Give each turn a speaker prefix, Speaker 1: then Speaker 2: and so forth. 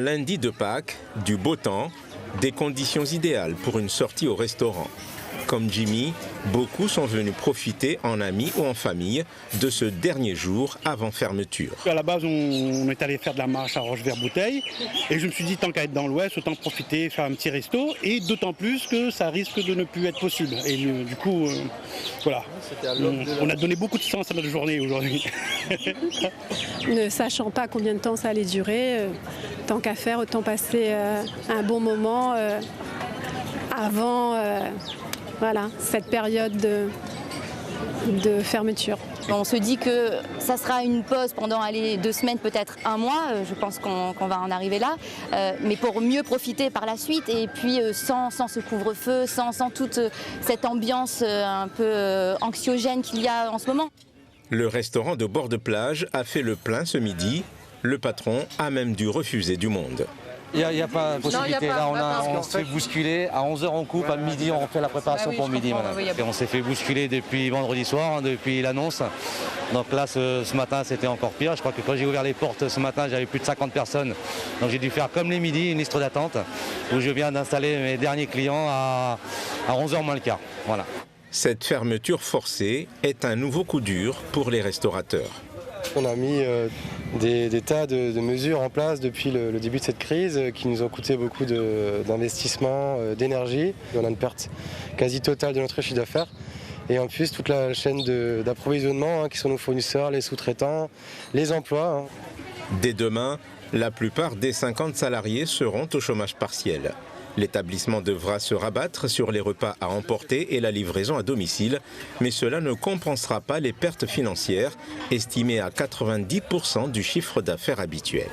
Speaker 1: lundi de Pâques, du beau temps, des conditions idéales pour une sortie au restaurant. Comme Jimmy, beaucoup sont venus profiter en amis ou en famille de ce dernier jour avant fermeture.
Speaker 2: À la base, on est allé faire de la marche à Roche-Vert-Bouteille et je me suis dit, tant qu'à être dans l'Ouest, autant profiter, faire un petit resto, et d'autant plus que ça risque de ne plus être possible. Et du coup, voilà, on a donné beaucoup de sens à notre journée aujourd'hui.
Speaker 3: Ne sachant pas combien de temps ça allait durer, tant qu'à faire, autant passer un bon moment avant cette période de fermeture.
Speaker 4: On se dit que ça sera une pause pendant 2 semaines, peut-être 1 mois, je pense qu'on va en arriver là, mais pour mieux profiter par la suite et puis sans ce couvre-feu, sans toute cette ambiance un peu anxiogène qu'il y a en ce moment.
Speaker 1: Le restaurant de bord de plage a fait le plein ce midi. Le patron a même dû refuser du monde.
Speaker 5: Il n'y a pas de possibilité. Là, on se fait bousculer. À 11h, on coupe. À midi, on fait la préparation pour midi. Et on s'est fait bousculer depuis vendredi soir, depuis l'annonce. Donc là, ce matin, c'était encore pire. Je crois que quand j'ai ouvert les portes ce matin, j'avais plus de 50 personnes. Donc j'ai dû faire comme les midis, une liste d'attente, où je viens d'installer mes derniers clients à 11h moins le quart. Voilà.
Speaker 1: Cette fermeture forcée est un nouveau coup dur pour les restaurateurs.
Speaker 6: On a mis des tas de mesures en place depuis le début de cette crise qui nous ont coûté beaucoup d'investissement, d'énergie. On a une perte quasi totale de notre chiffre d'affaires. Et en plus, toute la chaîne d'approvisionnement qui sont nos fournisseurs, les sous-traitants, les emplois.
Speaker 1: Dès demain, la plupart des 50 salariés seront au chômage partiel. L'établissement devra se rabattre sur les repas à emporter et la livraison à domicile, mais cela ne compensera pas les pertes financières, estimées à 90% du chiffre d'affaires habituel.